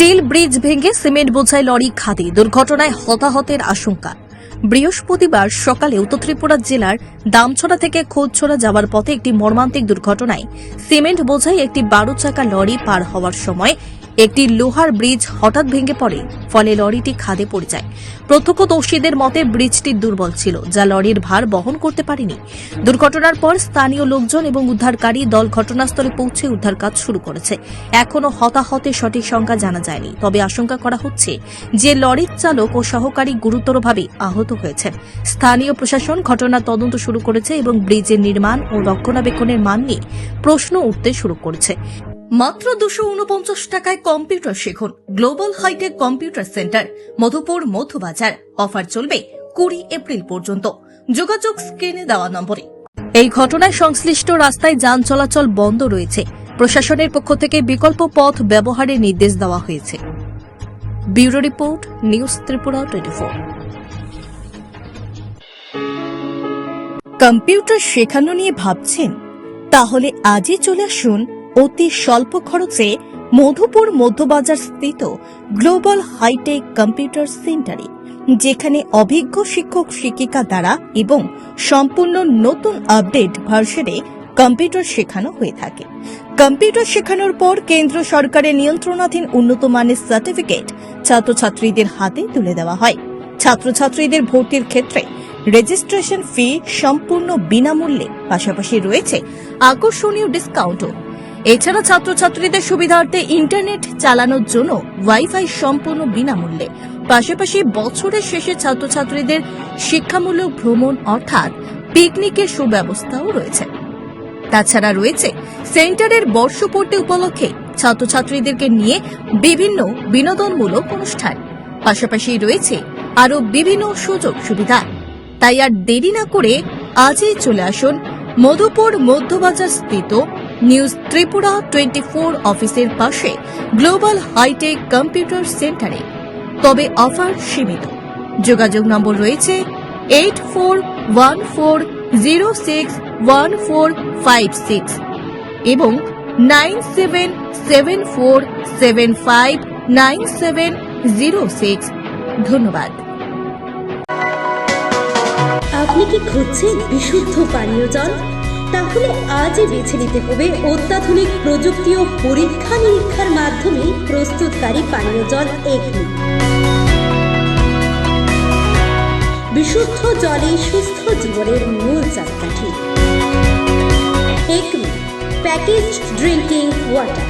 Still bridge ভেঙে cement বোঝাই lorry খাদে, দুর্ঘটনায় হতাহতের আশঙ্কা। বৃহস্পতিবার সকালে উত্তর ত্রিপুরা জেলার দামছড়া থেকে খোদছড়া যাওয়ার পথে একটি মর্মান্তিক দুর্ঘটনায় সিমেন্ট বোঝাই একটি 12 চাকা লরি পার হওয়ার সময় একটি লোহার ব্রিজ হঠাৎ ভেঙে পড়ে, ফলে লরিটি খাদে পড়ে যায়। প্রত্যক্ষদর্শীদের মতে ব্রিজটি দুর্বল ছিল, যা লরির ভার বহন করতে পারেনি। দুর্ঘটনার পর স্থানীয় লোকজন এবং উদ্ধারকারী দল ঘটনাস্থলে পৌঁছে উদ্ধার কাজ শুরু করেছে। এখনও হতাহতের সঠিক সংখ্যা জানা যায়নি, তবে আশঙ্কা করা হচ্ছে যে লরির চালক ও সহকারী গুরুতরভাবে আহত হয়েছেন। স্থানীয় প্রশাসন ঘটনার তদন্ত শুরু করেছে এবং ব্রিজের নির্মাণ ও রক্ষণাবেক্ষণের মান নিয়ে প্রশ্ন উঠতে শুরু করেছে। মাত্র 249 টাকায় কম্পিউটার শিখুন। Global hi-tech computer centre, Madhupur Madhyabazar. Offer চলবে 20 এপ্রিল পর্যন্ত। যোগাযোগ স্ক্রিনে দেওয়া নম্বরে। এই ঘটনায় সংশ্লিষ্ট রাস্তায় যান চলাচল বন্ধ রয়েছে। প্রশাসনের পক্ষ থেকে বিকল্প পথ ব্যবহারের নির্দেশ দেওয়া হয়েছে। Bureau report, news Tripura 24। Computer শেখানো নিয়ে ভাবছেন? তাহলে আজই চলে আসুন অতি স্বল্প খরচে মধুপুর মধ্যবাজার স্থিত গ্লোবাল হাইটেক কম্পিউটার সেন্টারে, যেখানে অভিজ্ঞ শিক্ষক শিক্ষিকা দ্বারা এবং সম্পূর্ণ নতুন আপডেট ভার্সনে কম্পিউটার শেখানো হয়ে থাকে। কম্পিউটার শেখানোর পর কেন্দ্র সরকারের নিয়ন্ত্রণাধীন উন্নত মানের সার্টিফিকেট ছাত্রছাত্রীদের হাতে তুলে দেওয়া হয়। ছাত্রছাত্রীদের ভর্তির ক্ষেত্রে রেজিস্ট্রেশন ফি সম্পূর্ণ বিনামূল্যে, পাশাপাশি রয়েছে আকর্ষণীয় ডিসকাউন্টও। এছাড়া ছাত্রছাত্রীদের সুবিধার্থে ইন্টারনেট চালানোর জন্য ওয়াইফাই সম্পূর্ণ বিনামূল্যে, পাশাপাশি বছরের শেষে ছাত্রছাত্রীদের শিক্ষামূলক ভ্রমণ অর্থাৎ পিকনিকের সুব্যবস্থাও রয়েছে। তাছাড়া রয়েছে সেন্টারের বর্ষপূর্তি উপলক্ষে ছাত্রছাত্রীদেরকে নিয়ে বিভিন্ন বিনোদনমূলক অনুষ্ঠান, পাশাপাশি রয়েছে আরও বিভিন্ন সুযোগ সুবিধা। তাই আর দেরি না করে আজই চলে আসুন মধুপুর মধ্যবাজার স্থিত নিউজ ত্রিপুরা 24 অফিসের পাশে গ্লোবাল হাইটেক কম্পিউটার সেন্টারে। তবে অফার সীমিত। যোগাযোগ নম্বর রয়েছে 8414061456 এবং 9774759706। ধন্যবাদ। আপনি কি খুঁজছেন বিশুদ্ধ পানীয় জল? তাহলে আজই বেছে নিতে হবে অত্যাধুনিক প্রযুক্তি ও পরীক্ষা নিরীক্ষার মাধ্যমে প্রস্তুতকারী পানীয় জল এগনি। বিশুদ্ধ জলে সুস্থ জীবনের মূল চাকাঠি। এগনি প্যাকেজড ড্রিঙ্কিং ওয়াটার।